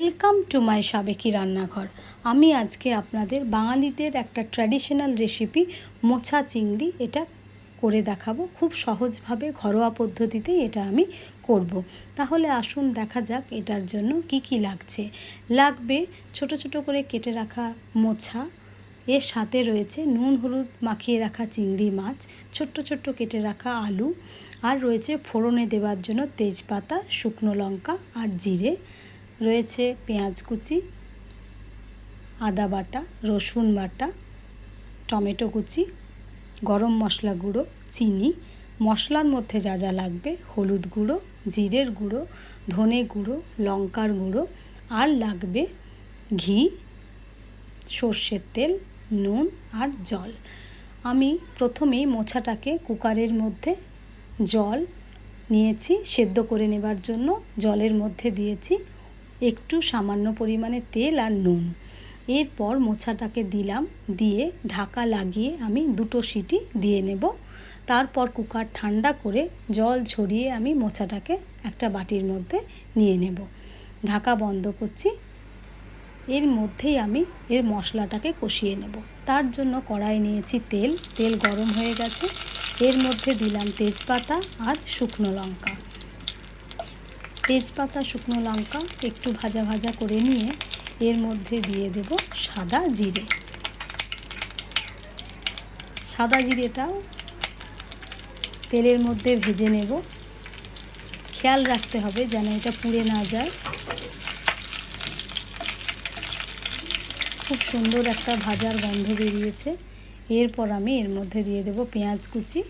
Welcome to my সাবেকি রান্নাঘর। আমি আজকে আপনাদের বাঙালিদের একটা ট্র্যাডিশনাল রেসিপি মোছা চিংড়ি এটা করে দেখাবো। খুব সহজভাবে ঘরোয়া পদ্ধতিতে এটা আমি করব। তাহলে আসুন দেখা যাক এটার জন্য কি কি লাগছে। লাগবে ছোট ছোট করে কেটে রাখা মোছা, এর সাথে রয়েছে নুন হলুদ মাখিয়ে রাখা চিংড়ি মাছ, ছোট্ট ছোট্ট কেটে রাখা আলু, আর রয়েছে ফোড়নে দেওয়ার জন্য তেজপাতা, শুকনো লঙ্কা আর জিরে, রয়েছে পেঁয়াজ কুচি, আদা বাটা, রসুন বাটা, টমেটো কুচি, গরম মশলা গুঁড়ো, চিনি। মশলার মধ্যে যা যা লাগবে: হলুদ গুঁড়ো, জিরের গুঁড়ো, ধনে গুঁড়ো, লঙ্কার গুঁড়ো, আর লাগবে ঘি, সর্ষের তেল, নুন আর জল। আমি প্রথমেই মোছাটাকে কুকারের মধ্যে জল নিয়েছি সেদ্ধ করে নেবার জন্য। জলের মধ্যে দিয়েছি একটু সামান্য পরিমাণে তেল আর নুন। এরপর মোছাটাকে দিলাম, দিয়ে ঢাকা লাগিয়ে আমি 2 সিটি দিয়ে নেব। তারপর কুকার ঠান্ডা করে জল ঝরিয়ে আমি মোছাটাকে একটা বাটির মধ্যে নিয়ে নেব। ঢাকা বন্ধ করছি। এর মধ্যেই আমি এর মশলাটাকে কষিয়ে নেব। তার জন্য কড়াই নিয়েছি তেল গরম হয়ে গেছে। এর মধ্যে দিলাম তেজপাতা আর শুকনো লঙ্কা। তেজপাতা শুকনো লঙ্কা একটু ভাজা ভাজা করে নিয়ে এর মধ্যে দিয়ে দেব সাদা জিরে। সাদা জিরেটাও তেলের মধ্যে ভেজে নেব। খেয়াল রাখতে হবে যেন এটা পুড়ে না যায়। খুব সুন্দর একটা ভাজার গন্ধ বেরিয়েছে। এরপর আমি এর মধ্যে দিয়ে দেব পেঁয়াজ কুচি।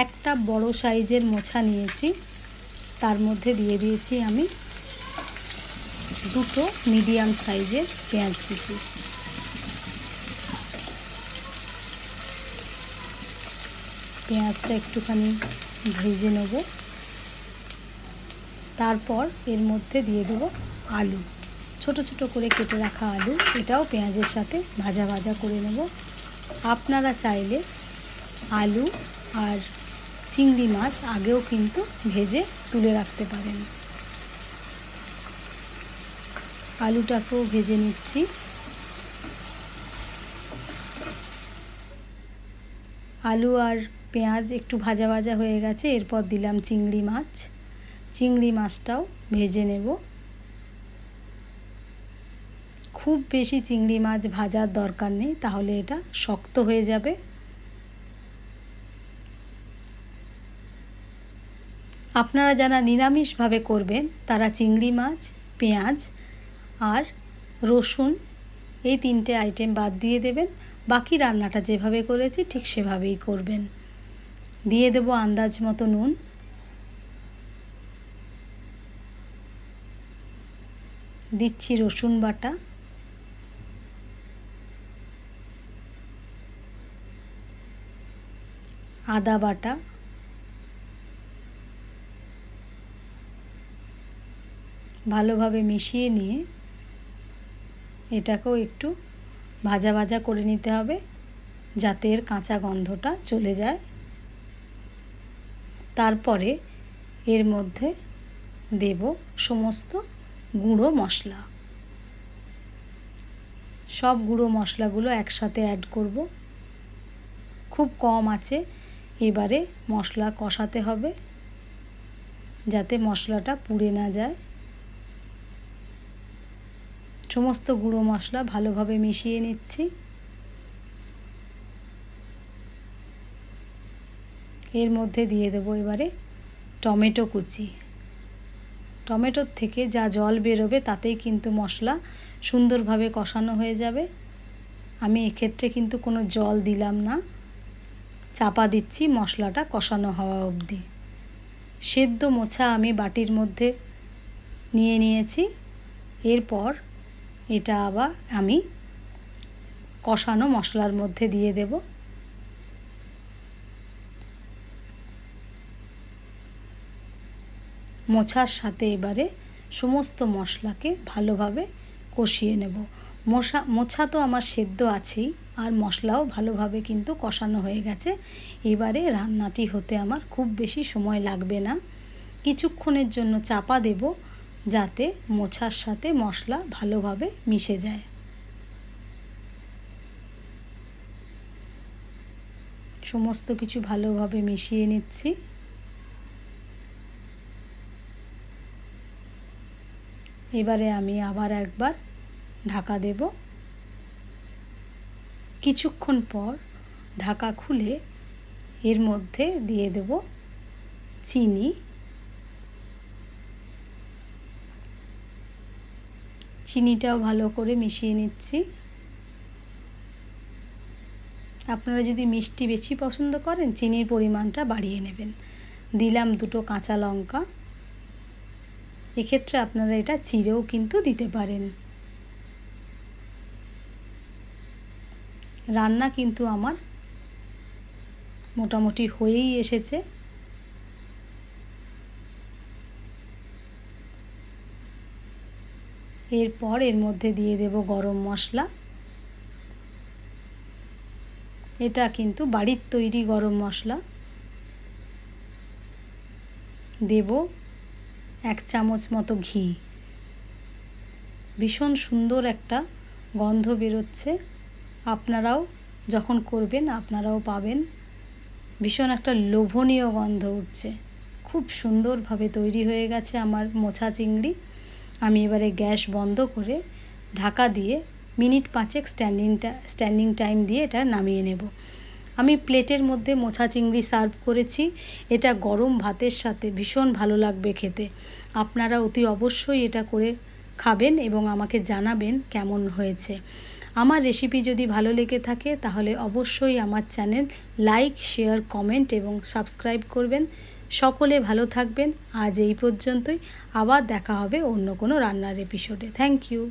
একটা বড় সাইজের মোছা নিয়েছি, তার মধ্যে দিয়ে দিয়েছি আমি 2 মিডিয়াম সাইজের পেঁয়াজ কুচি। পেঁয়াজটা একটুখানি ভেজে নেব। তারপর এর মধ্যে দিয়ে দেব আলু, ছোট ছোট করে কেটে রাখা আলু। এটাও পেঁয়াজের সাথে ভাজা ভাজা করে নেব। আপনারা চাইলে আলু আর চিংড়ি মাছ আগেও কিন্তু ভেজে তুলে রাখতে পারেন। আলুটাকেও ভেজে নিচ্ছি। আলু আর পেঁয়াজ একটু ভাজা ভাজা হয়ে গেছে। এরপর দিলাম চিংড়ি মাছ। চিংড়ি মাছটাও ভেজে নেব। খুব বেশি চিংড়ি মাছ ভাজার দরকার নেই, তাহলে এটা শক্ত হয়ে যাবে। আপনারা যারা নিরামিষভাবে করবেন তারা চিংড়ি মাছ, পেঁয়াজ আর রসুন এই 3টে আইটেম বাদ দিয়ে দেবেন। বাকি রান্নাটা যেভাবে করেছি ঠিক সেভাবেই করবেন। দিয়ে দেব আন্দাজ মতো নুন। দিচ্ছি রসুন বাটা, আদা বাটা, ভালোভাবে মিশিয়ে নিয়ে এটাকেও একটু ভাজা ভাজা করে নিতে হবে যাতে এর কাঁচা গন্ধটা চলে যায়। তারপরে এর মধ্যে দেব সমস্ত গুঁড়ো মশলা। সব গুঁড়ো মশলাগুলো একসাথে অ্যাড করব। খুব কম আছে এবারে মশলা কষাতে হবে যাতে মশলাটা পুড়ে না যায়। সমস্ত গুঁড়ো মশলা ভালোভাবে মিশিয়ে নিচ্ছি। এর মধ্যে দিয়ে দেব এবারে টমেটো কুচি। টমেটোর থেকে যা জল বেরোবে তাতেই কিন্তু মশলা সুন্দরভাবে কষানো হয়ে যাবে। আমি এক্ষেত্রে কিন্তু কোনো জল দিলাম না, চাপা দিচ্ছি মশলাটা কষানো হওয়া অবধি। সেদ্ধ মোছা আমি বাটির মধ্যে নিয়ে নিয়েছি। এরপর এটা আবার আমি কষানো মশলার মধ্যে দিয়ে দেব। মোছার সাথে এবারে সমস্ত মশলাকে ভালোভাবে কষিয়ে নেব। মোছা তো আমার সেদ্ধ আছেই, আর মশলাও ভালোভাবে কিন্তু কষানো হয়ে গেছে। এবারে রান্নাটি হতে আমার খুব বেশি সময় লাগবে না। কিছুক্ষণের জন্য চাপা দেব। যাতে মোচার সাথে মশলা ভালোভাবে মিশে যায়। সমস্ত কিছু ভালোভাবে মিশিয়ে নিচ্ছি। এবারে আমি আবার একবার ঢাকা দেব। কিছুক্ষণ পর ঢাকা খুলে এর মধ্যে দিয়ে দেব চিনি। চিনিটাও ভালো করে মিশিয়ে নিচ্ছি। আপনারা যদি মিষ্টি বেশি পছন্দ করেন চিনির পরিমাণটা বাড়িয়ে নেবেন। দিলাম 2টো কাঁচা লঙ্কা। এক্ষেত্রে আপনারা এটা চিড়েও কিন্তু দিতে পারেন। রান্না কিন্তু আমার মোটামুটি হয়েই এসেছে। এরপর এর মধ্যে দিয়ে দেব গরম মশলা। এটা কিন্তু বাড়ির তৈরি গরম মশলা। দেব 1 চামচ মতো ঘি। ভীষণ সুন্দর একটা গন্ধ বেরোচ্ছে। আপনারাও যখন করবেন আপনারাও পাবেন। ভীষণ একটা লোভনীয় গন্ধ উঠছে। খুব সুন্দরভাবে তৈরি হয়ে গেছে আমার মোচা চিংড়ি। আমি এবারে গ্যাস বন্ধ করে ঢাকা দিয়ে মিনিট 5 স্ট্যান্ডিং টাইম দিয়ে এটা নামিয়ে নেব। আমি প্লেটের মধ্যে মোচা চিংড়ি সার্ভ করেছি। এটা গরম ভাতের সাথে ভীষণ ভালো লাগবে খেতে। আপনারা অতি অবশ্যই এটা করে খাবেন এবং আমাকে জানাবেন কেমন হয়েছে। আমার রেসিপি যদি ভালো লেগে থাকে তাহলে অবশ্যই আমার চ্যানেল লাইক, শেয়ার, কমেন্ট এবং সাবস্ক্রাইব করবেন। সকলে ভালো থাকবেন। আজ এই পর্যন্তই। আবার দেখা হবে অন্য কোনো রান্নার এপিসোডে। Thank you.